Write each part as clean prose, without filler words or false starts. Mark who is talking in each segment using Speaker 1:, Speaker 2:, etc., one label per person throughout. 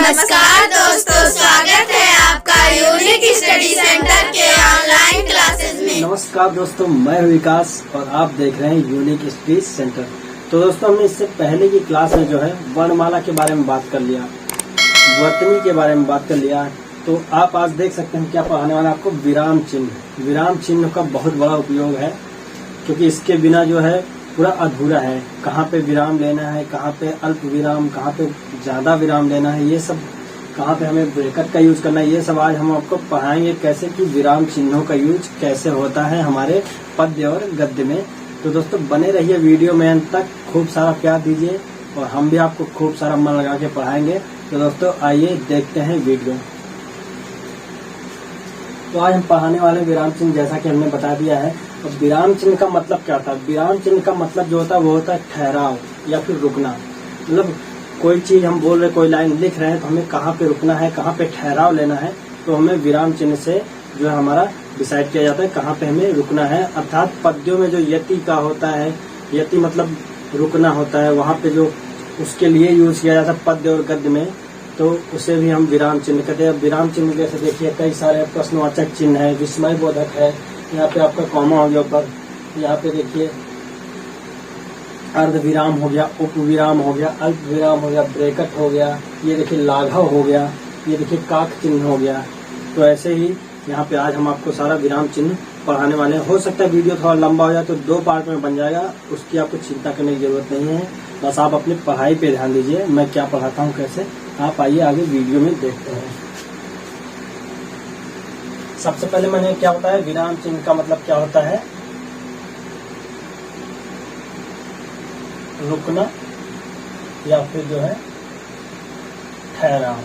Speaker 1: नमस्कार दोस्तों, स्वागत है आपका यूनिक स्टडी सेंटर के ऑनलाइन क्लासेस में।
Speaker 2: नमस्कार दोस्तों, मैं हूं विकास और आप देख रहे हैं यूनिक स्टडी सेंटर। तो दोस्तों, हमने इससे पहले की क्लास में जो है वर्णमाला के बारे में बात कर लिया, वर्तनी के बारे में बात कर लिया। तो आप आज देख सकते हैं क्या पढ़ाने वाला आपको विराम चिन्ह। विराम चिन्ह का बहुत बड़ा उपयोग है, क्योंकि इसके बिना जो है पूरा अधूरा है। कहाँ पे विराम लेना है, कहाँ पे अल्प विराम, कहाँ पे ज्यादा विराम लेना है, ये सब, कहाँ पे हमें ब्रैकेट का यूज करना है, ये सब आज हम आपको पढ़ाएंगे कैसे कि विराम चिन्हों का यूज कैसे होता है हमारे पद्य और गद्य में। तो दोस्तों, बने रहिए वीडियो में अंत तक, खूब सारा प्यार दीजिए और हम भी आपको खूब सारा मन लगा के पढ़ाएंगे। तो दोस्तों, आइए देखते हैं वीडियो। तो आज हम पढ़ाने वाले विराम चिन्ह, जैसा कि हमने बता दिया है। और विराम चिन्ह का मतलब क्या होता है? विराम चिन्ह का मतलब जो होता है वो होता है ठहराव या फिर रुकना। मतलब कोई चीज हम बोल रहे, कोई लाइन लिख रहे हैं, तो हमें कहाँ पे रुकना है, कहाँ पे ठहराव लेना है, तो हमें विराम चिन्ह से जो है हमारा डिसाइड किया जाता है कहाँ पे हमें रुकना है। अर्थात पद्यों में जो यति का होता है, यति मतलब रुकना होता है, वहाँ पे जो उसके लिए यूज किया जाता है पद्य और गद्य में, तो उसे भी हम विराम चिन्ह कहते हैं। विराम चिन्ह जैसे देखिए कई सारे प्रश्नवाचक चिन्ह है, विस्मय बोधक है, यहाँ पे आपका कॉमा हो गया ऊपर, यहाँ पे देखिए अर्ध विराम हो गया, उप विराम हो गया, अल्प विराम हो गया, ब्रैकेट हो गया, ये देखिए लाघव हो गया, ये देखिए काक चिन्ह हो गया। तो ऐसे ही यहाँ पे आज हम आपको सारा विराम चिन्ह पढ़ाने वाले हैं। हो सकता है वीडियो थोड़ा लंबा हो जाए तो 2 पार्ट में बन जाएगा, उसकी आपको चिंता करने की जरूरत नहीं है। बस आप अपनी पढ़ाई पे ध्यान दीजिए, मैं क्या पढ़ाता हूँ कैसे। आप आइए आगे वीडियो में देखते हैं। सबसे पहले मैंने क्या बताया, विराम चिन्ह का मतलब क्या होता है? रुकना या फिर जो है ठहराव।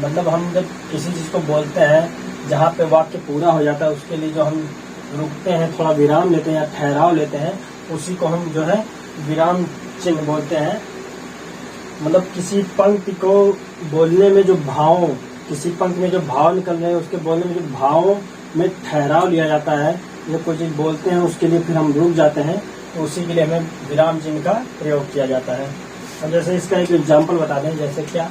Speaker 2: मतलब हम जब किसी चीज को बोलते हैं जहाँ पे वाक्य पूरा हो जाता है, उसके लिए जो हम रुकते हैं, थोड़ा विराम लेते हैं या ठहराव लेते हैं, उसी को हम जो है विराम चिन्ह बोलते हैं। मतलब किसी पंक्ति को बोलने में जो भाव, किसी पंक्ति में जो भाव निकल रहे हैं, उसके बोलने में जो भाव में ठहराव लिया जाता है, जब कोई चीज बोलते हैं उसके लिए फिर हम रुक जाते हैं, तो उसी के लिए हमें विराम चिन्ह का प्रयोग किया जाता है। अब जैसे इसका एक एग्जाम्पल बता दें, जैसे क्या,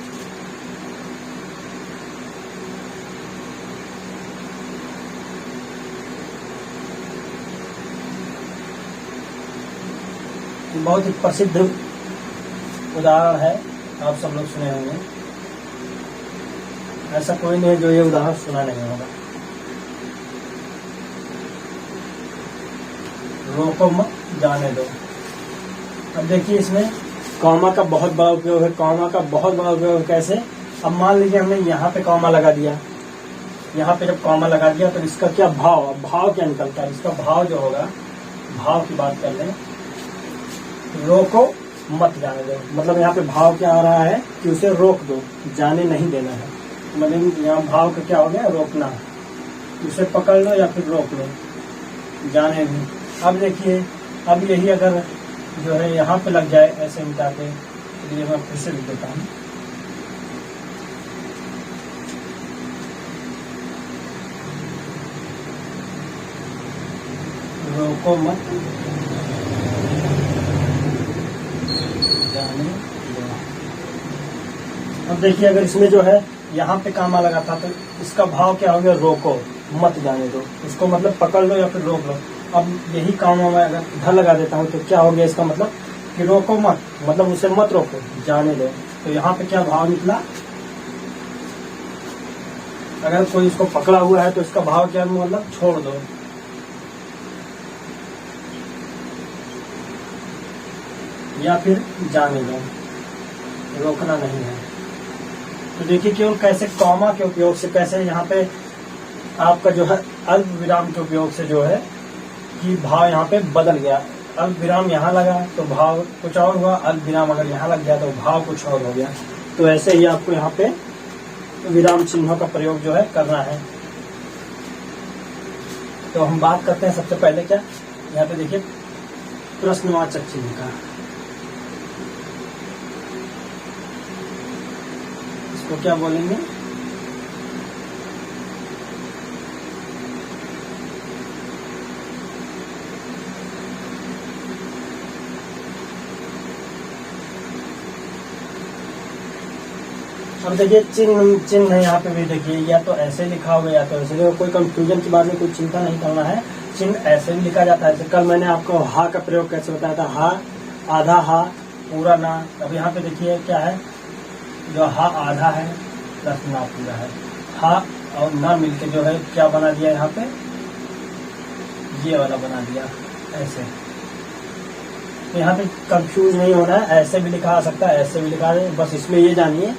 Speaker 2: बहुत ही प्रसिद्ध उदाहरण है, आप सब लोग सुने होंगे। ऐसा कोई नहीं है जो ये उदाहरण सुना नहीं होगा। रोको मत जाने दो। अब देखिए इसमें कॉमा का बहुत बड़ा उपयोग है। कॉमा का बहुत बड़ा उपयोग कैसे? अब मान लीजिए हमने यहाँ पे कॉमा लगा दिया, यहाँ पे जब कॉमा लगा दिया तो इसका क्या भाव, अब भाव क्या निकलता है? इसका भाव जो होगा, भाव की बात कर लें, रोको मत जाने दो। मतलब यहाँ पे भाव क्या आ रहा है कि उसे रोक दो, जाने नहीं देना है। मतलब यहाँ भाव का क्या हो गया? रोकना। उसे पकड़ लो या फिर रोक लो, जाने नहीं। अब देखिए, अब यही अगर जो है यहाँ पे लग जाए ऐसे मिटा के, तो ये मैं फिर से लिख देता हूँ, रोको मत जाने दो। अब देखिए अगर इसमें जो है यहाँ पे कामा लगा था, तो इसका भाव क्या हो गया? रोको मत जाने दो। उसको मतलब पकड़ लो या फिर रोक लो। अब यही कामा मैं अगर इधर लगा देता हूँ तो क्या हो गया इसका मतलब? कि रोको मत, मतलब उसे मत रोको, जाने दो। तो यहाँ पे क्या भाव निकला? अगर कोई इसको पकड़ा हुआ है तो इसका भाव क्या मतलब? छोड़ दो। या फिर जाने दो, रोकना नहीं है। तो देखिए केवल कैसे कॉमा के उपयोग से, कैसे यहाँ पे आपका जो है अल्प विराम के उपयोग से जो है कि भाव यहाँ पे बदल गया। अल्प विराम यहाँ लगा तो भाव कुछ और हुआ, अल्प विराम अगर यहाँ लग गया तो भाव कुछ और हो गया। तो ऐसे ही आपको यहाँ पे विराम चिन्हों का प्रयोग जो है करना है। तो हम बात करते हैं सबसे पहले क्या, यहाँ पे देखिए प्रश्नवाचक चिन्ह का। इसको क्या बोलेंगे? अब देखिए चिन्ह है यहाँ पे भी देखिए, या तो ऐसे लिखा होगा या तो ऐसे, कोई कंफ्यूजन की बात नहीं, कोई चिंता नहीं करना है। चिन्ह ऐसे भी लिखा जाता है। कल मैंने आपको हा का प्रयोग कैसे बताया था, हा, आधा हा, पूरा ना। अब यहाँ पे देखिए क्या है, जो हा आधा है प्लस ना पूरा है, हा और ना मिलके जो है क्या बना दिया यहाँ पे, ये वाला बना दिया ऐसे। तो यहाँ पे कंफ्यूज नहीं होना है, ऐसे भी लिखा आ सकता है, ऐसे भी लिखा है। बस इसमें ये जानिए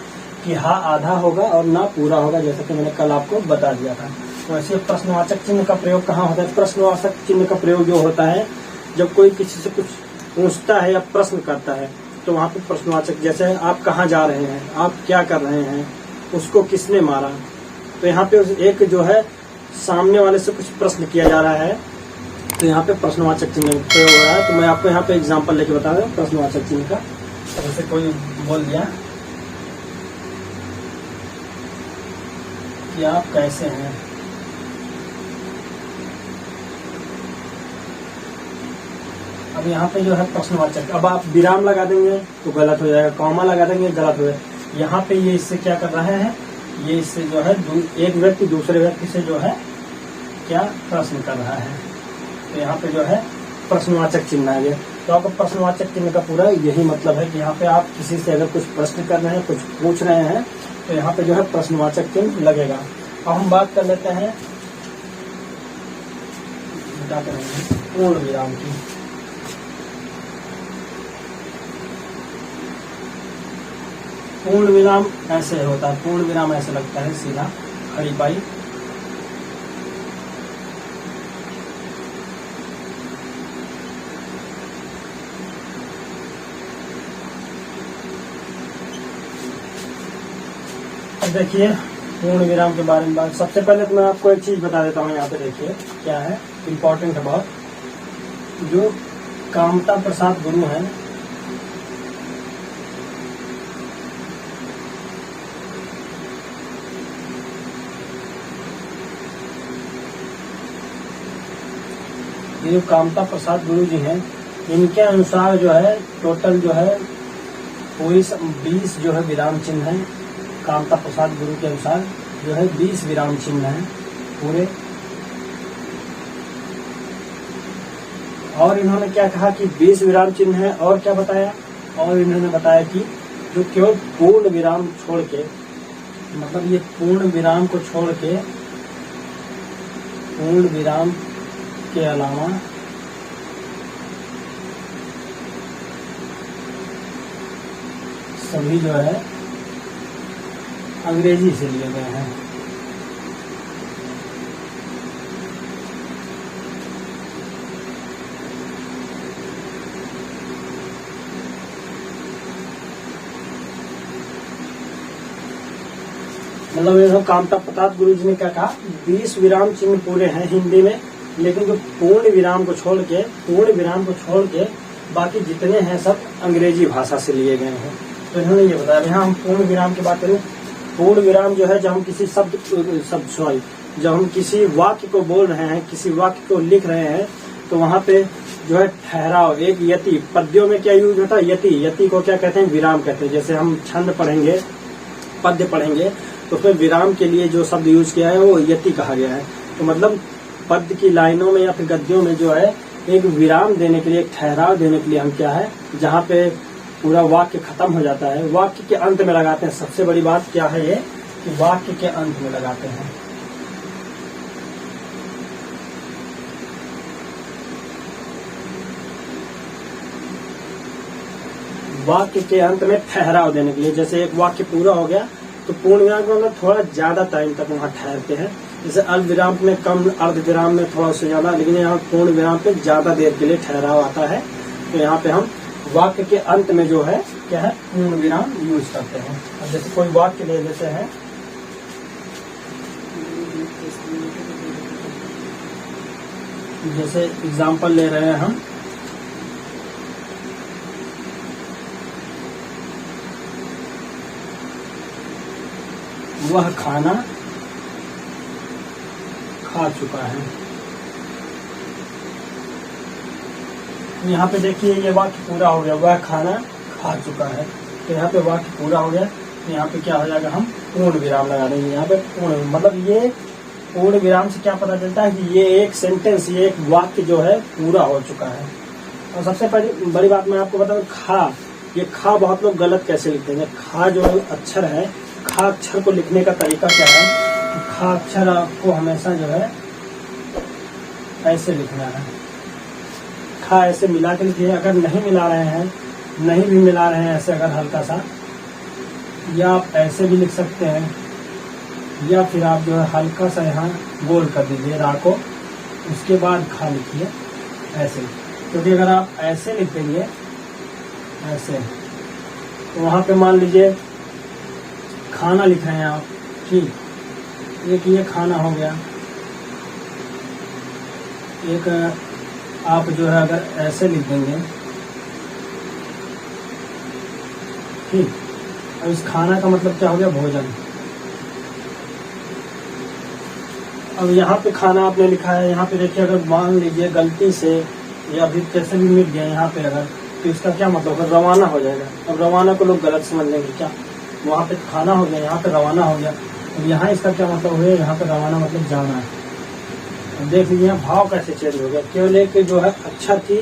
Speaker 2: कि हा आधा होगा और ना पूरा होगा, जैसा कि मैंने कल आपको बता दिया था। तो ऐसे प्रश्नवाचक चिन्ह का प्रयोग कहाँ होता है? प्रश्नवाचक चिन्ह का प्रयोग जो होता है जब कोई किसी से कुछ पूछता है या प्रश्न करता है, तो वहाँ पे प्रश्नवाचक, जैसे आप कहाँ जा रहे हैं, आप क्या कर रहे हैं, उसको किसने मारा। तो यहाँ पे एक जो है सामने वाले से कुछ प्रश्न किया जा रहा है, तो यहाँ पे प्रश्नवाचक चिन्ह प्रयोग हो रहा है। तो मैं आपको यहाँ पे एग्जांपल लेके बता रहा हूँ प्रश्नवाचक चिन्ह का। जैसे कोई बोल दिया कि आप कैसे हैं, अब यहाँ पे जो है प्रश्नवाचक, अब आप विराम लगा देंगे तो गलत हो जाएगा, कॉमा लगा देंगे गलत हो जाएगा। यहाँ पे ये इससे क्या कर रहे हैं, ये इससे जो है एक व्यक्ति दूसरे व्यक्ति से जो है क्या प्रश्न कर रहा है। तो यहाँ पे जो है प्रश्नवाचक चिन्ह आ गया। तो आपको प्रश्नवाचक चिन्ह का पूरा यही मतलब है कि यहाँ पे आप किसी से अगर कुछ प्रश्न कर रहे हैं, कुछ पूछ रहे हैं, तो यहाँ पे जो है प्रश्नवाचक चिन्ह लगेगा। अब हम बात कर लेते हैं क्या करेंगे, पूर्ण विराम की। पूर्ण विराम ऐसे होता है, पूर्ण विराम ऐसे लगता है सीधा खड़ी पाई। अब देखिए पूर्ण विराम के बारे में बात, सबसे पहले तो मैं आपको एक चीज बता देता हूँ। यहाँ पे देखिए क्या है इम्पोर्टेंट है बहुत, जो कामता प्रसाद गुरु हैं, ये जो कामता प्रसाद गुरु जी हैं, इनके अनुसार जो है टोटल जो है पूरी 20 जो है विराम चिन्ह है। कामता प्रसाद गुरु के अनुसार जो है 20 विराम चिन्ह है पूरे। और इन्होंने क्या कहा कि 20 विराम चिन्ह है, और क्या बताया, और इन्होंने बताया कि जो केवल पूर्ण विराम छोड़ के, मतलब ये पूर्ण विराम को छोड़ के, पूर्ण विराम के अलावा सभी जो है अंग्रेजी से लिए गए हैं। मतलब ये कामता प्रसाद गुरु जी ने क्या कहा, 20 विराम चिन्ह पूरे हैं हिंदी में, लेकिन जो पूर्ण विराम को छोड़ के बाकी जितने हैं सब अंग्रेजी भाषा से लिए गए हैं। तो इन्होंने ये बताया। यहाँ हम पूर्ण विराम की बात करें, पूर्ण विराम जो है जब हम किसी जब हम किसी वाक्य को बोल रहे हैं, किसी वाक्य को लिख रहे हैं, तो वहाँ पे जो है ठहराव, एक यति, पद्यों में क्या यूज होता है, यति को क्या कहते हैं, विराम कहते हैं। जैसे हम छंद पढ़ेंगे, पद्य पढ़ेंगे, तो फिर विराम के लिए जो शब्द यूज किया है वो यति कहा गया है। तो मतलब पद्य की लाइनों में या फिर गद्यों में जो है एक विराम देने के लिए, एक ठहराव देने के लिए हम क्या है, जहाँ पे पूरा वाक्य खत्म हो जाता है, वाक्य के अंत में लगाते हैं। सबसे बड़ी बात क्या है ये कि वाक्य के अंत में लगाते हैं। वाक्य के अंत में ठहराव देने के लिए, जैसे एक वाक्य पूरा हो गया तो पूर्ण विराम के मतलब थोड़ा ज्यादा टाइम तक वहाँ ठहरते हैं। जैसे अल्प विराम में कम, अर्ध विराम में थोड़ा उससे ज्यादा, लेकिन यहाँ पूर्ण विराम पे ज्यादा देर के लिए ठहराव आता है। तो यहाँ पे हम वाक्य के अंत में जो है क्या है, पूर्ण विराम यूज करते हैं। अब जैसे कोई वाक्य ले लेते हैं, जैसे एग्जाम्पल ले रहे हैं हम, वह खाना खा चुका है। यहाँ पे देखिए ये वाक्य पूरा हो गया, वह खाना खा चुका है। तो यहाँ पे वाक्य पूरा हो गया। तो यहाँ पे क्या हो जाएगा, हम पूर्ण विराम लगा देंगे। यहाँ पे पूर्ण मतलब ये पूर्ण विराम से क्या पता चलता है कि ये एक सेंटेंस, ये एक वाक्य जो है पूरा हो चुका है। और सबसे बड़ी बात मैं आपको बताऊं, खा, ये खा बहुत लोग गलत कैसे लिखते हैं। खा जो अक्षर है, खा अक्षर को लिखने का तरीका क्या है, खा अक्षर आपको हमेशा जो है ऐसे लिखना है। खा ऐसे मिला के लिखिए। अगर नहीं मिला रहे हैं, नहीं भी मिला रहे हैं ऐसे, अगर हल्का सा, या आप ऐसे भी लिख सकते हैं, या फिर आप जो है हल्का सा यहाँ गोल कर दीजिए रा को, उसके बाद खा लिखिए ऐसे। क्योंकि अगर आप ऐसे लिख देंगे ऐसे, तो वहाँ पे मान लीजिए खाना लिख रहे हैं आप, ठीक, एक ये खाना हो गया, एक आप जो है अगर ऐसे लिख देंगे, ठीक, और इस खाना का मतलब क्या हो गया, भोजन। अब यहाँ पे खाना आपने लिखा है, यहाँ पे देखिए अगर मान लीजिए गलती से या फिर कैसे भी मिट गया यहाँ पे अगर, तो इसका क्या मतलब है, रवाना हो जाएगा। अब रवाना को लोग गलत समझ लेंगे क्या, वहाँ पे खाना हो गया, यहाँ पे रवाना हो गया। अब यहाँ इसका क्या मतलब हुआ, यहाँ पे रवाना मतलब जाना है। अब देख लीजिए भाव कैसे चेंज हो गया, केवल एक जो है अक्षर की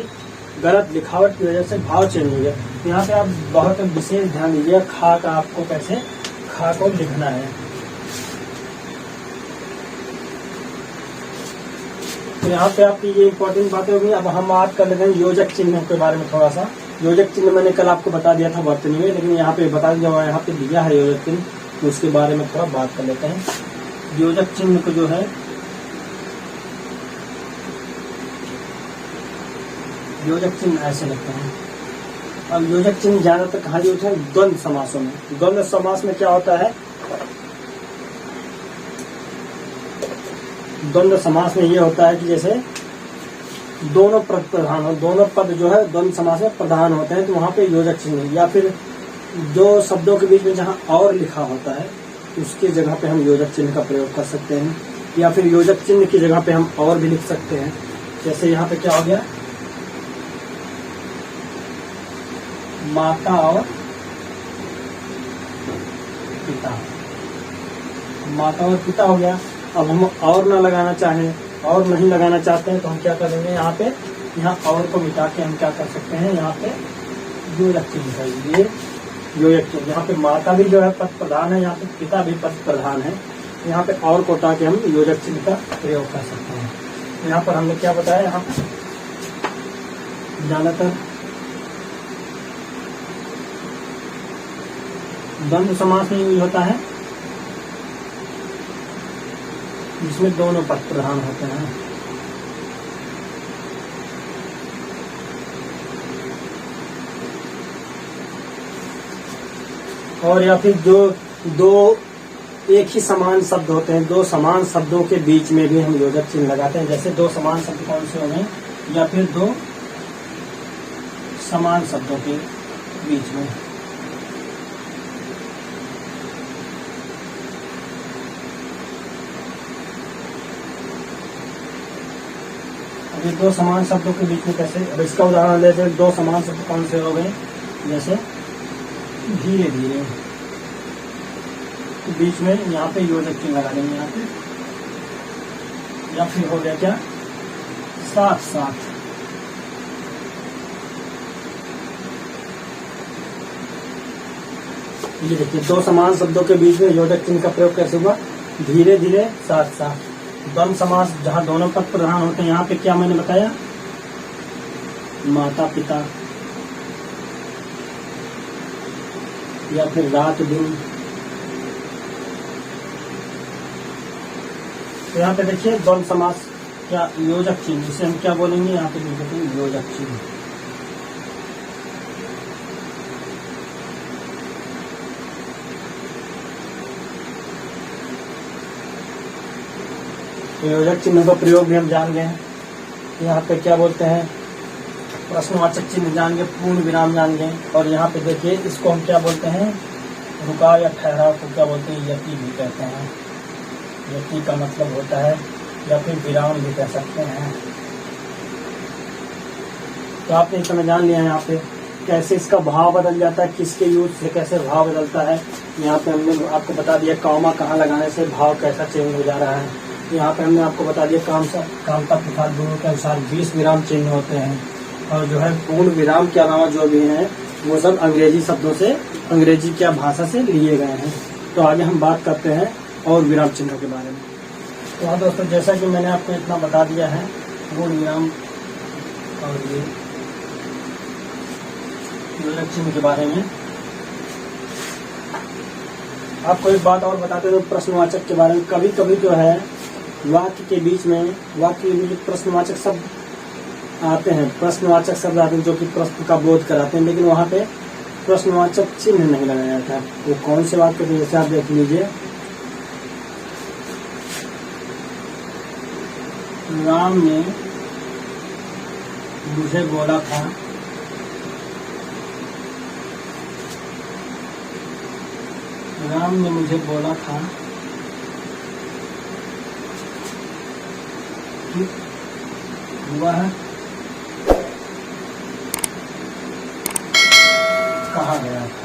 Speaker 2: गलत लिखावट की वजह से भाव चेंज हो गया। यहाँ पे आप बहुत विशेष ध्यान दीजिए, खा का आपको कैसे खा को लिखना है। तो यहाँ पे आपकी ये इंपॉर्टेंट बातें होगी। अब हम बात कर लेते हैं योजक चिन्ह के बारे में थोड़ा सा। योजक चिन्ह मैंने कल आपको बता दिया था वर्तनी में, लेकिन यहाँ पे बता दिया, यहाँ पे दिया है योजक चिन्ह, तो उसके बारे में थोड़ा बात कर लेते हैं। योजक चिन्ह को जो है, योजक चिन्ह ऐसे लगते हैं। अब योजक चिन्ह ज्यादातर कहा जाता है द्वंद्व समासों में। द्वंद्व समास में क्या होता है, द्वंद्व समास में ये होता है कि जैसे दोनों पद प्रधान हो, दोनों पद जो है द्वंद्व समास में प्रधान होते हैं, तो वहाँ पे योजक चिन्ह, या फिर दो शब्दों के बीच में जहाँ और लिखा होता है उसकी जगह पे हम योजक चिन्ह का प्रयोग कर सकते हैं, या फिर योजक चिन्ह की जगह पे हम और भी लिख सकते हैं। जैसे यहाँ पे क्या हो गया, माता और पिता, माता और पिता हो गया। अब हम और ना लगाना चाहें, और नहीं लगाना चाहते हैं, तो हम क्या करेंगे, यहाँ पे यहाँ और को मिटा के हम क्या कर सकते हैं, यहाँ पे योजक चिन्ह है, ये योजक चिन्ह। यहाँ पे माता भी जो है पद प्रधान है, यहाँ पे पिता भी पद प्रधान है, यहाँ पे और को हटा के हम योजक चिन्ह का प्रयोग कर सकते हैं। यहाँ पर हमने क्या बताया, यहाँ ज्यादातर द्वंद्व समास में यूज होता है, जिसमें दोनों पद प्रधान होते हैं। और या फिर जो दो एक ही समान शब्द होते हैं, दो समान शब्दों के बीच में भी हम योजक चिन्ह लगाते हैं। जैसे दो समान शब्द कौन से हो गए, या फिर दो समान शब्दों के बीच में। ये दो समान शब्दों के बीच में कैसे, अब इसका उदाहरण लेते हैं। दो समान शब्द कौन से हो गए, जैसे धीरे धीरे, बीच में यहाँ पे योजक चिन्ह लगा देंगे यहाँ पे, या फिर हो गया क्या, साथ साथ। ये देखिए दो समान शब्दों के बीच में योजक चिन्ह का प्रयोग कैसे हुआ, धीरे धीरे साथ साथ। द्वंद्व समास जहाँ दोनों पद प्रधान होते हैं, यहाँ पे क्या मैंने बताया, माता पिता, या फिर रात दिन। तो यहाँ पे देखिए द्वंद्व समास क्या, योजक चिन्ह, इसे हम क्या बोलेंगे, यहाँ पे लिखते हैं योजक चिन्ह। योजक चिन्ह का प्रयोग भी हम जान गए हैं। यहाँ पे क्या बोलते हैं, प्रश्नवाचक चिन्ह जान गए, पूर्ण विराम जान गए। और यहाँ पे देखिए इसको हम क्या बोलते हैं, रुकाव या ठहराव को क्या बोलते हैं, यति भी कहते हैं। यति का मतलब होता है, या फिर विराम भी कह सकते हैं। तो आपने इस समय जान लिया है यहाँ पे कैसे इसका भाव बदल जाता है, किसके यूज से कैसे भाव बदलता है। यहाँ पे हमने आपको बता दिया कॉमा कहाँ लगाने से भाव कैसा चेंज हो जा रहा है। यहाँ पे हमने आपको बता दिया कामता प्रसाद गुरु के अनुसार 20 विराम चिन्ह होते हैं, और जो है पूर्ण विराम के अलावा जो भी हैं वो सब अंग्रेजी शब्दों से, अंग्रेजी क्या भाषा से लिए गए हैं। तो आगे हम बात करते हैं और विराम चिन्हों के बारे में। तो हाँ दोस्तों, जैसा कि मैंने आपको इतना बता दिया है पूर्ण विराम और ये विराम चिन्ह के बारे में। आपको एक बात और बताते हैं प्रश्नवाचक के बारे में। कभी कभी जो है वाक्य के बीच में प्रश्नवाचक शब्द आते हैं, प्रश्नवाचक शब्द आते हैं जो कि प्रश्न का बोध कराते हैं, लेकिन वहाँ पे प्रश्नवाचक चिन्ह नहीं लगाया जाता है। वो कौन से वाक्य थे, जैसे आप देख लीजिए, राम ने मुझे बोला था, राम ने मुझे बोला था कि वह कहाँ गया था।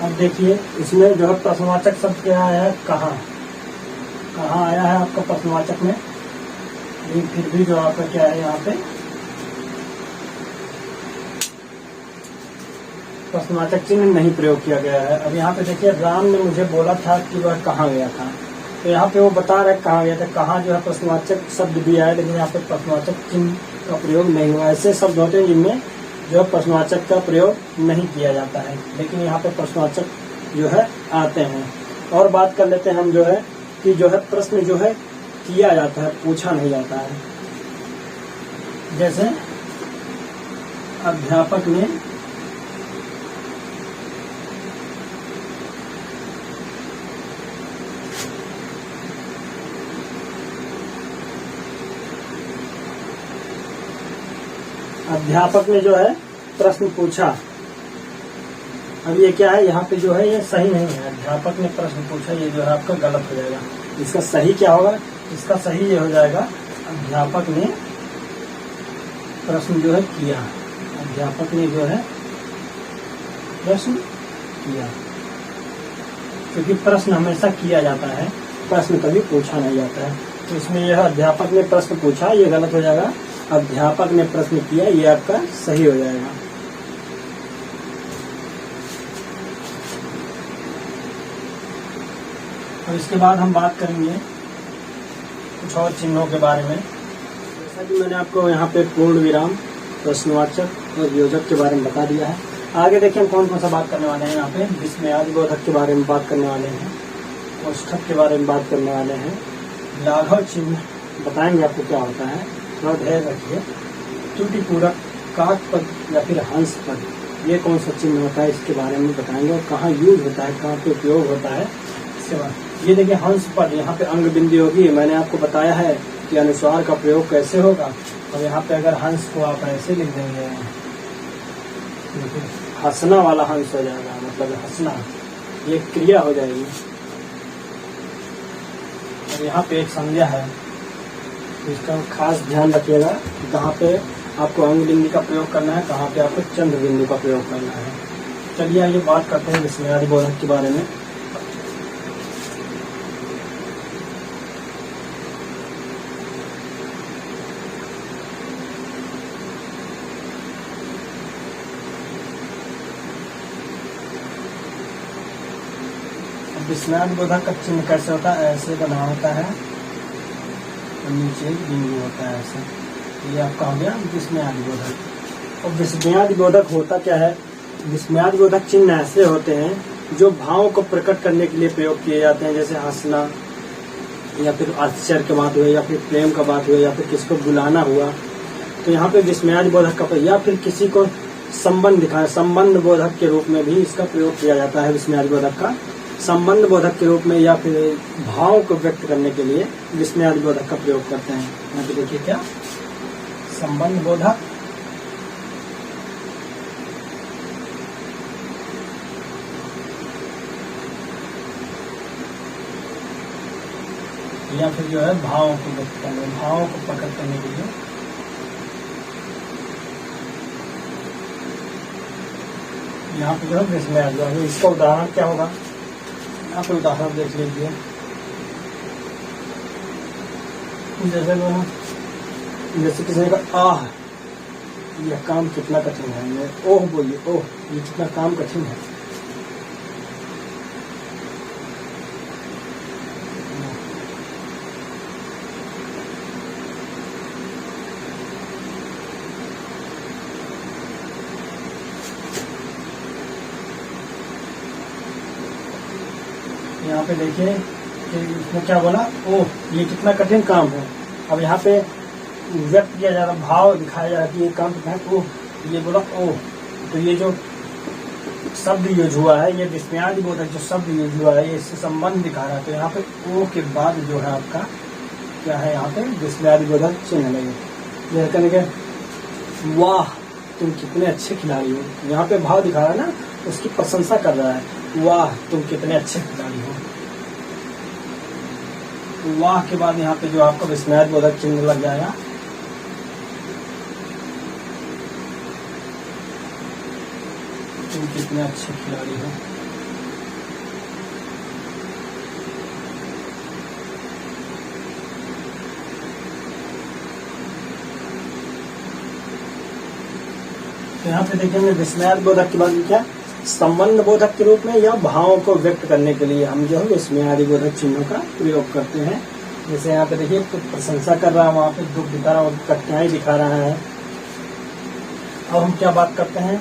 Speaker 2: अब देखिए इसमें जो है प्रश्नवाचक शब्द क्या आया है, कहाँ आया है आपका प्रश्नवाचक में, लेकिन फिर भी जो आपका क्या है यहाँ पे प्रश्नवाचक चिन्ह नहीं प्रयोग किया गया है। अब यहाँ पे देखिए राम ने मुझे बोला था कि वह कहाँ गया था, तो यहाँ पे वो बता रहे कहाँ गया था। कहाँ जो है प्रश्नवाचक शब्द भी आया, लेकिन यहाँ पे प्रश्नवाचक चिन्ह का प्रयोग नहीं हुआ। ऐसे शब्द होते हैं जिनमें जो है प्रश्नवाचक का प्रयोग नहीं किया जाता है, लेकिन यहाँ पे प्रश्नवाचक जो है आते हैं। और बात कर लेते हैं हम जो है कि जो है प्रश्न जो है किया जाता है, पूछा नहीं जाता है। जैसे अध्यापक ने जो है प्रश्न पूछा। अब ये क्या है, यहाँ पे जो है ये सही नहीं है। अध्यापक ने प्रश्न पूछा, ये जो है आपका गलत हो जाएगा। इसका सही क्या होगा, इसका सही ये हो जाएगा अध्यापक ने प्रश्न जो है किया। अध्यापक ने जो है प्रश्न किया, क्योंकि प्रश्न हमेशा किया जाता है, प्रश्न कभी पूछा नहीं जाता है। तो इसमें यह अध्यापक ने प्रश्न पूछा, ये गलत हो जाएगा। अध्यापक ने प्रश्न किया, ये आपका सही हो जाएगा। और इसके बाद हम बात करेंगे कुछ और चिन्हों के बारे में। जैसा कि मैंने आपको यहाँ पे पूर्ण विराम, प्रश्नवाचक और योजक के बारे में बता दिया है। आगे देखिए हम कौन कौन सा बात करने वाले हैं। यहाँ पे विस्मयादिबोधक के बारे में बात करने वाले हैं, कोष्ठक के बारे में बात करने वाले हैं, लाघव चिन्ह बताएंगे आपको क्या होता है, थोड़ा धैर्य रखिए। त्रुटि पूरक, काक पद या फिर हंस पद, ये कौन सा चिन्ह होता है इसके बारे में बताएंगे, और कहाँ यूज होता है, कहाँ पे उपयोग होता है। इसके बाद ये देखिए हंस पद, यहाँ पे अंग बिंदी होगी। मैंने आपको बताया है कि अनुस्वार का प्रयोग कैसे होगा। और यहाँ पे अगर हंस को आप ऐसे लिख देंगे, हंसना वाला हंस हो जाएगा, मतलब हंसना, ये क्रिया हो जाएगी। और यहाँ पे एक संज्ञा है, इसका खास ध्यान रखिएगा, कहाँ पे आपको अंग बिंदी का प्रयोग करना है, कहाँ पे आपको चंद्र बिंदु का प्रयोग करना है। चलिए आइए बात करते हैं विस्मयादिबोधक के बारे में। विस्मयादिबोधक का चिन्ह कैसे होता है, ऐसे बना होता है, नीचे बिंदु होता है ऐसे। ये आपका हो गया विस्मयादिबोधक। और विस्मयादिबोधक होता क्या है, विस्मयादिबोधक चिन्ह ऐसे होते हैं जो भावों को प्रकट करने के लिए प्रयोग किए जाते हैं, जैसे हंसना या फिर आश्चर्य की बात हुई, या फिर प्रेम का बात हुई, या फिर किसको बुलाना हुआ। तो यहाँ पे विस्मयादिबोधक का, या फिर किसी को संबंध दिखाना, संबंध बोधक के रूप में भी इसका प्रयोग किया जाता है। विस्मयादिबोधक का संबंध बोधक के रूप में या फिर भाव को व्यक्त करने के लिए विस्मयादिबोधक का प्रयोग करते हैं। यहाँ पे देखिए क्या, संबंध बोधक, या फिर जो है भावों को व्यक्त करने, भावों को प्रकट करने के लिए यहाँ पे जो है विस्मयादिबोधक। अभी इसका उदाहरण क्या होगा, यहाँ पे उदाहरण देख लीजिए। जैसे किसी ने कहा आह, यह काम कितना कठिन है। ओह बोलिए, ओह ये कितना काम कठिन है। यहाँ पे देखिए कि इसने क्या बोला, ओह ये कितना कठिन काम है। अब यहाँ पे व्यक्त किया जा रहा, भाव दिखाया जा रहा कि ये काम कितना है। ओह, ये बोला ओह, तो ये जो शब्द यूज हुआ है, ये विस्मयादिबोधक जो शब्द यूज हुआ है, ये इससे संबंध दिखा रहा है। तो यहाँ पे ओह के बाद जो है आपका क्या है, यहाँ पे विस्मयादिबोधक चिन्ह लगे। यह कहने के वाह तुम कितने अच्छे खिलाड़ी हो, यहाँ पे भाव दिखा रहा है ना, उसकी प्रशंसा कर रहा है, वाह तुम कितने अच्छे खिलाड़ी हो। वाह के बाद यहाँ पे जो आपका विस्मयादिबोधक चिन्ह लग जाएगा। तुम कितने अच्छे खिलाड़ी हो। तो यहाँ पे देखिए विस्मयादिबोधक के बाद क्या, संबंध बोधक के रूप में या भावों को व्यक्त करने के लिए हम जो है विस्मयादिबोधक चिन्हों का प्रयोग करते हैं। जैसे यहाँ पे देखिए तो प्रशंसा कर रहा है, वहाँ पे दुख दिखा रहा है, कठिनाई दिखा रहा है। अब हम क्या बात करते हैं,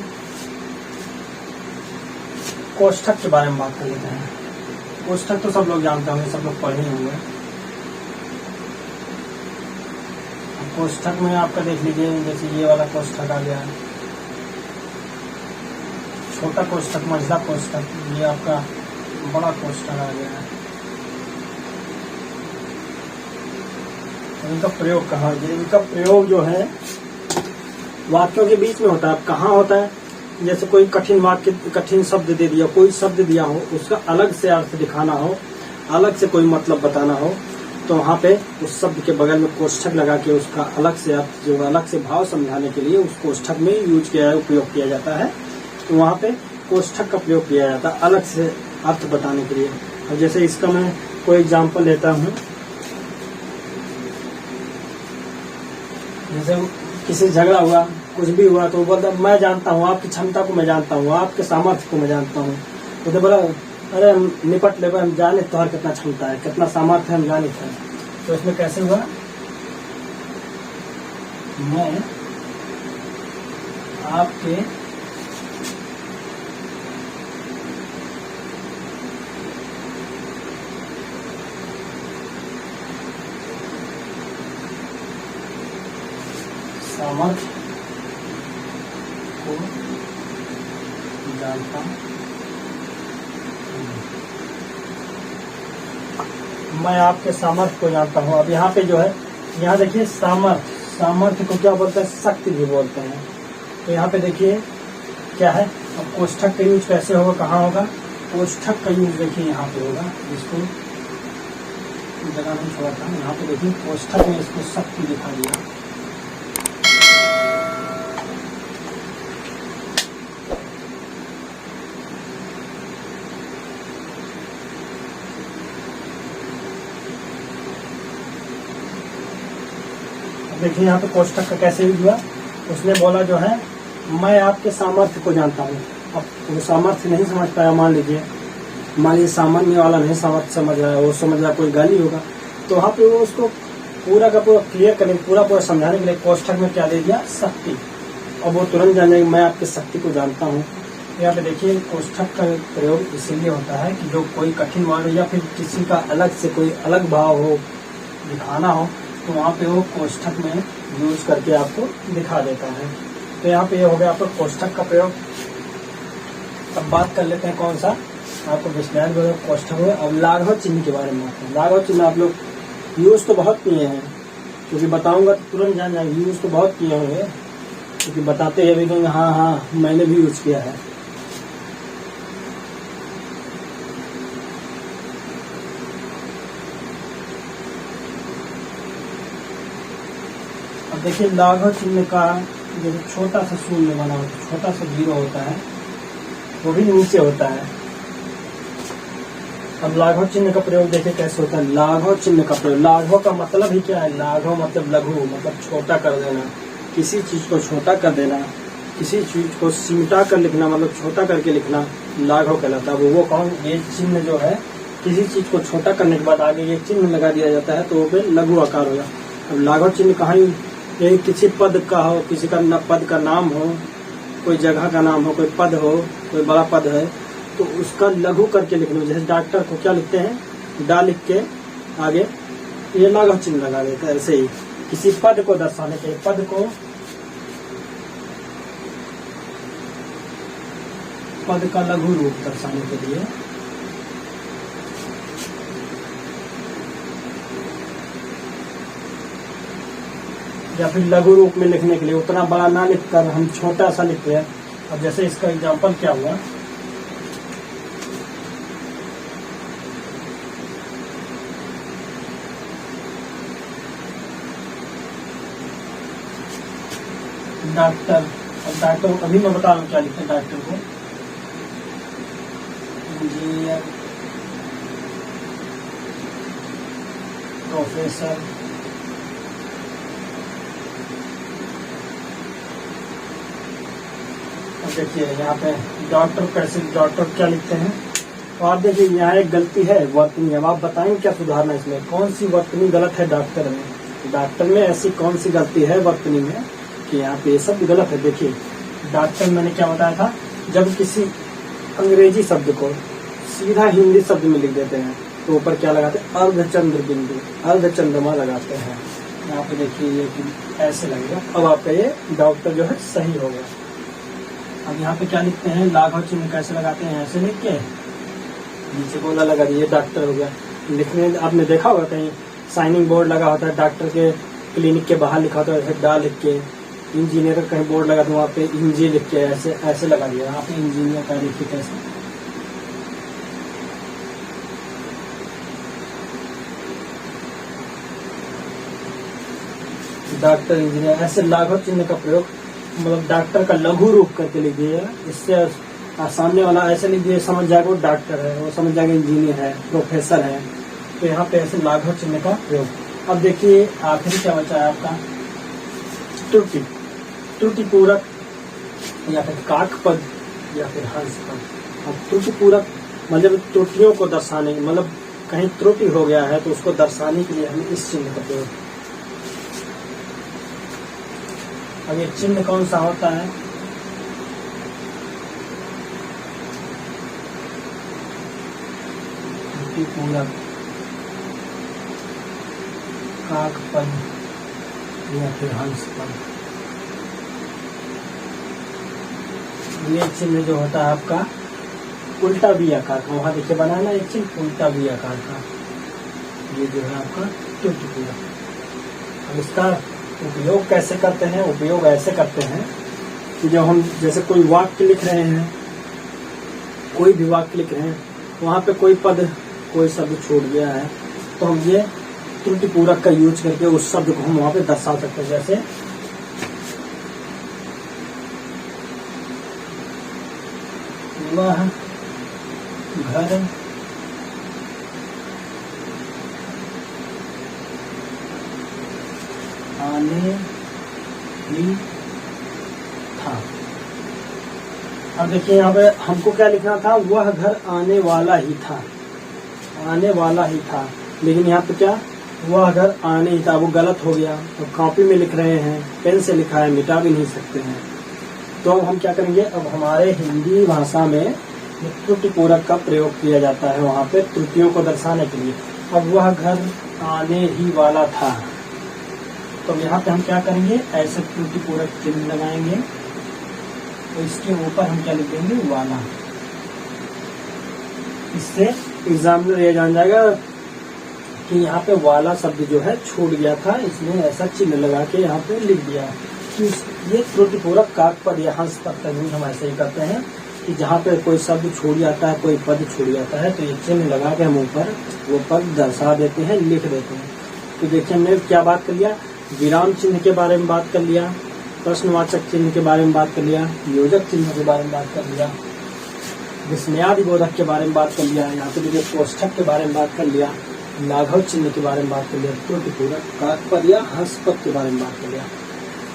Speaker 2: कोष्ठक के बारे में बात कर लेते हैं। कोष्ठक तो सब लोग जानते होंगे, सब लोग पढ़े होंगे। कोष्ठक में आपका देख लीजिए, जैसे ये वाला कोष्ठक आ गया, छोटा कोष्ठक, मंझला कोष्ठक, ये आपका बड़ा कोष्ठक आ गया है। इनका प्रयोग कहाँ, इनका प्रयोग जो है वाक्यों के बीच में होता है। कहाँ होता है, जैसे कोई कठिन वाक्य, कठिन शब्द दे दिया, कोई शब्द दिया हो, उसका अलग से अर्थ दिखाना हो, अलग से कोई मतलब बताना हो, तो वहाँ पे उस शब्द के बगल में कोष्ठक लगा के उसका अलग से अर्थ, जो अलग से भाव समझाने के लिए उस कोष्ठक में यूज किया है, उपयोग किया जाता है। तो वहाँ पे कोष्ठक का प्रयोग किया जाता है अलग से अर्थ बताने के लिए। और जैसे इसका मैं कोई एग्जाम्पल लेता हूँ, जैसे किसी झगड़ा हुआ, कुछ भी हुआ, तो बोलता मैं जानता हूँ आपकी क्षमता को, मैं जानता हूँ आपके सामर्थ्य को, मैं जानता हूँ। तो बोला अरे हम निपट ले, हम जाने तुम्हारा कितना क्षमता है, कितना सामर्थ्य है, हम जाने थे। तो इसमें कैसे हुआ, मैं आपके सामर्थ्य को जानता हूँ, मैं आपके सामर्थ्य को जानता हूँ। अब यहाँ पे जो है, यहाँ देखिए सामर्थ्य, सामर्थ्य को क्या बोलते हैं, शक्ति भी बोलते हैं। तो यहाँ पे देखिए क्या है, अब कोष्ठक का यूज कैसे होगा, कहाँ होगा, कोष्ठक का यूज देखिए यहाँ पे होगा, जिसको जगह नहीं छोड़ा था, यहाँ पे देखिए कोष्ठक में इसको शक्ति दिखा दिया। देखिए यहाँ पे कोष्ठक का कैसे यूज हुआ, उसने बोला जो है मैं आपके सामर्थ्य को जानता हूँ। अब वो सामर्थ्य नहीं समझ पाया, मान लीजिए सामान्य वाला नहीं सामर्थ्य समझ रहा है, वो समझ रहा कोई गाली होगा, तो वहाँ पे वो उसको पूरा का पूरा क्लियर करने, पूरा समझाने के लिए कोष्ठक में क्या दे दिया, शक्ति। और वो तुरंत जान जाएगी मैं आपकी शक्ति को जानता हूँ। यहाँ पे देखिए कोष्ठक का प्रयोग इसीलिए होता है कि जो कोई कठिन वर्ड या फिर किसी का अलग से कोई अलग भाव हो, दिखाना हो, तो वहाँ पे वो कोष्ठक में यूज करके आपको दिखा देता है। तो यहाँ पे ये हो गया आपका कोष्ठक का प्रयोग। अब बात कर लेते हैं कौन सा, आपको विस्मयादिबोधक कोष्ठक हुआ। अब लाघव चिन्ह के बारे में आते हैं। लाघव चिन्ह आप लोग यूज तो बहुत किए हैं, क्योंकि बताऊंगा तो तुरंत जान जाएंगे, यूज तो बहुत किए होंगे, क्योंकि बताते हैं भी कहेंगे हाँ हाँ मैंने भी यूज किया है। अब देखिए लाघव चिन्ह का जैसे छोटा सा शून्य बना होता है, छोटा सा जीरो होता है, वो भी नीचे होता है। अब लाघव चिन्ह का प्रयोग देखे कैसे होता है। लाघव चिन्ह का प्रयोग, लाघव का मतलब ही क्या है, लाघव मतलब लघु, मतलब छोटा कर देना, किसी चीज को छोटा कर देना, किसी चीज को सिमटा कर लिखना, मतलब छोटा करके लिखना लाघव कहलाता है। वो कौन, ये चिन्ह जो है किसी चीज को छोटा करने के बाद आगे ये चिन्ह लगा दिया जाता है तो वो पे लघु आकार हो जाता। अब लाघव चिन्ह कहाँ, ये किसी पद का हो, किसी का पद का नाम हो, कोई जगह का नाम हो, कोई पद हो, कोई बड़ा पद है तो उसका लघु करके लिखना। जैसे डॉक्टर को क्या लिखते हैं, डा लिख के आगे ये लाघव चिन्ह लगा देते हैं। ऐसे ही किसी पद को दर्शाने के, पद को, पद का लघु रूप दर्शाने के लिए या फिर लघु रूप में लिखने के लिए उतना बड़ा ना लिखकर हम छोटा सा लिखते हैं। अब जैसे इसका एग्जांपल क्या हुआ, डॉक्टर। अब डॉक्टर अभी मैं बता रहा हूँ क्या लिखते हैं डॉक्टर को, इंजीनियर, प्रोफेसर, देखिए यहाँ पे डॉक्टर कैसे, डॉक्टर क्या लिखते हैं। तो आप देखिए यहाँ एक गलती है वर्तनी। अब आप बताएंगे क्या सुधारना, इसमें कौन सी वर्तनी गलत है डॉक्टर में। डॉक्टर में ऐसी कौन सी गलती है वर्तनी में कि यहाँ पे ये सब गलत है। देखिए डॉक्टर मैंने क्या बताया था, जब किसी अंग्रेजी शब्द को सीधा हिंदी शब्द में लिख देते हैं तो ऊपर क्या लगाते हैं, अर्धचंद्र बिंदु, अर्धचंद्रमा लगाते हैं। यहाँ पे देखिए ये ऐसे लगेगा। अब आपका ये डॉक्टर जो है सही हो गया। अब यहाँ पे क्या लिखते हैं, लाघव चिन्ह कैसे लगाते हैं, ऐसे लिख के नीचे गोला लगा दिए, डॉक्टर हो गया। लिखने आपने देखा होगा कहीं साइनिंग बोर्ड लगा होता है, डॉक्टर के क्लिनिक के बाहर लिखा होता है डा लिख के। इंजीनियर का कहीं बोर्ड लगा तो वहाँ पे इंजी लिख के ऐसे ऐसे लगा दिया। यहाँ पे इंजीनियर का लिखिए कैसे, डॉक्टर, इंजीनियर, ऐसे लाघव चिन्ह का प्रयोग, मतलब डॉक्टर का लघु रूप करके लिख दिए। इससे सामने वाला ऐसे लिख दिए, समझ जाएगा वो डॉक्टर है, वो समझ जाएगा इंजीनियर है, प्रोफेसर है। तो यहाँ पे ऐसे लाघव चिन्ह का प्रयोग। अब देखिए आखिरी क्या बचा है आपका, त्रुटि, त्रुटि पूरक या फिर काक पद या फिर हंस पद। अब त्रुटि पूरक मतलब त्रुटियों को दर्शाने, मतलब कहीं त्रुटि हो गया है तो उसको दर्शाने के लिए हमें इस चिन्ह का प्रयोग। अब ये चिन्ह कौन सा होता है, त्रुटि पूरक, काक पद या फिर हंस पद। ये चिन्ह जो होता है आपका उल्टा भी आकार का, वहां देखिए बनाना एक चिन्ह उल्टा भी आकार का, ये जो है आपका त्रुटि पूरक। अब इसका उपयोग कैसे करते हैं, उपयोग ऐसे करते हैं कि जब हम जैसे कोई वाक्य लिख रहे हैं, कोई भी वाक्य लिख रहे हैं, वहां पे कोई पद, कोई शब्द छूट गया है तो हम ये त्रुटि पूरक का यूज करके उस शब्द को हम वहां पे दर्शा सकते हैं। जैसे वह घर आने ही था। अब देखिए यहाँ पे हमको क्या लिखना था, वह घर आने वाला ही था, आने वाला ही था। लेकिन यहाँ पे क्या, वह घर आने ही था, वो गलत हो गया। तो कॉपी में लिख रहे हैं, पेन से लिखा है, मिटा भी नहीं सकते हैं। तो अब हम क्या करेंगे, अब हमारे हिंदी भाषा में त्रुटि पूरक का प्रयोग किया जाता है वहाँ पे त्रुटियों को दर्शाने के लिए। अब वह घर आने ही वाला था, तो यहाँ पे हम क्या करेंगे, ऐसे त्रुटि पूरक चिन्ह लगाएंगे। तो इसके ऊपर हम क्या लिख देंगे, वाला। इससे एग्जामिनर ये जान जाएगा कि यहाँ पे वाला शब्द जो है छूट गया था, इसने ऐसा चिन्ह लगा के यहाँ पे लिख दिया कि ये त्रुटि पूरक काक पद या हंस पद का यूज हम ऐसे ही करते हैं कि जहाँ पे कोई शब्द छूट जाता है, कोई पद छूट जाता है, तो ये चिन्ह लगा के हम ऊपर वो पद दर्शा देते हैं, लिख देते हैं। तो देखिए हमने क्या बात कर लिया, विराम चिन्ह के बारे में बात कर लिया, प्रश्नवाचक चिन्ह के बारे में बात कर लिया, योजक चिन्ह के बारे में बात कर लिया, विस्मयादिबोधक के बारे में बात कर लिया, यहाँ पे देखिए कोष्ठक के बारे में बात कर लिया, लाघव चिन्ह के बारे में बात कर लिया, त्रुटिपूरक, तात्पर्य, हंसपद के बारे में बात कर लिया।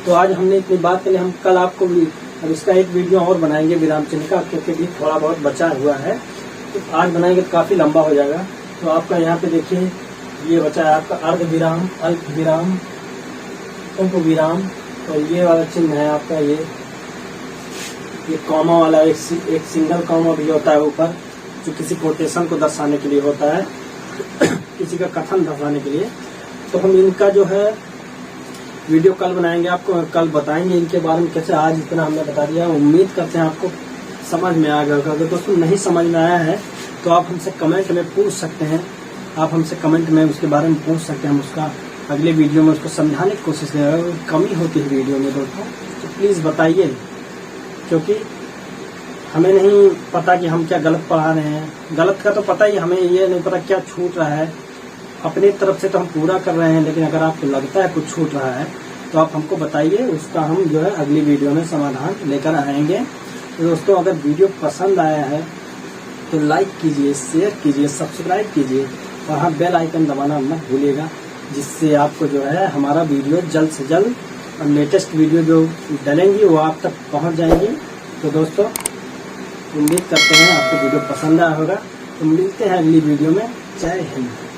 Speaker 2: तो आज हमने इतनी बात कर ली। हम कल आपको भी अब इसका एक वीडियो और बनाएंगे विराम चिन्ह का, क्योंकि भी थोड़ा बहुत बचा हुआ है। तो आज बनाएंगे तो काफी लंबा हो जाएगा। तो आपका यहाँ पे देखिए ये बचा है आपका अर्ध विराम, अल्प विराम, उप विराम, और ये वाला चिन्ह है आपका ये कॉमा वाला, एक सिंगल कॉमा भी होता है ऊपर, जो किसी कोटेशन को दर्शाने के लिए होता है, किसी का कथन दर्शाने के लिए। तो हम इनका जो है वीडियो कल बनाएंगे, आपको कल बताएंगे इनके बारे में कैसे। आज इतना हमने बता दिया, उम्मीद करते हैं आपको समझ में आ गया होगा। अगर दोस्तों नहीं समझ में आया है तो आप हमसे कमेंट में पूछ सकते हैं, आप हमसे कमेंट में उसके बारे में पूछ सकते हैं। हम उसका अगले वीडियो में उसको समझाने की कोशिश करेंगे। कमी होती है वीडियो में दोस्तों तो प्लीज़ बताइए, क्योंकि हमें नहीं पता कि हम क्या गलत पढ़ा रहे हैं। गलत का तो पता ही, हमें ये नहीं पता क्या छूट रहा है। अपनी तरफ से तो हम पूरा कर रहे हैं, लेकिन अगर आपको लगता है कुछ छूट रहा है तो आप हमको बताइए, उसका हम जो है अगली वीडियो में समाधान लेकर आएंगे। तो दोस्तों अगर वीडियो पसंद आया है तो लाइक कीजिए, शेयर कीजिए, सब्सक्राइब कीजिए, और हाँ बेल आइकन दबाना मत भूलिएगा, जिससे आपको जो है हमारा वीडियो जल्द से जल्द और लेटेस्ट वीडियो जो डलेंगी वो आप तक पहुंच जाएंगी। तो दोस्तों उम्मीद करते हैं आपको वीडियो पसंद आया होगा। तो मिलते हैं अगली वीडियो में। जय हिंद।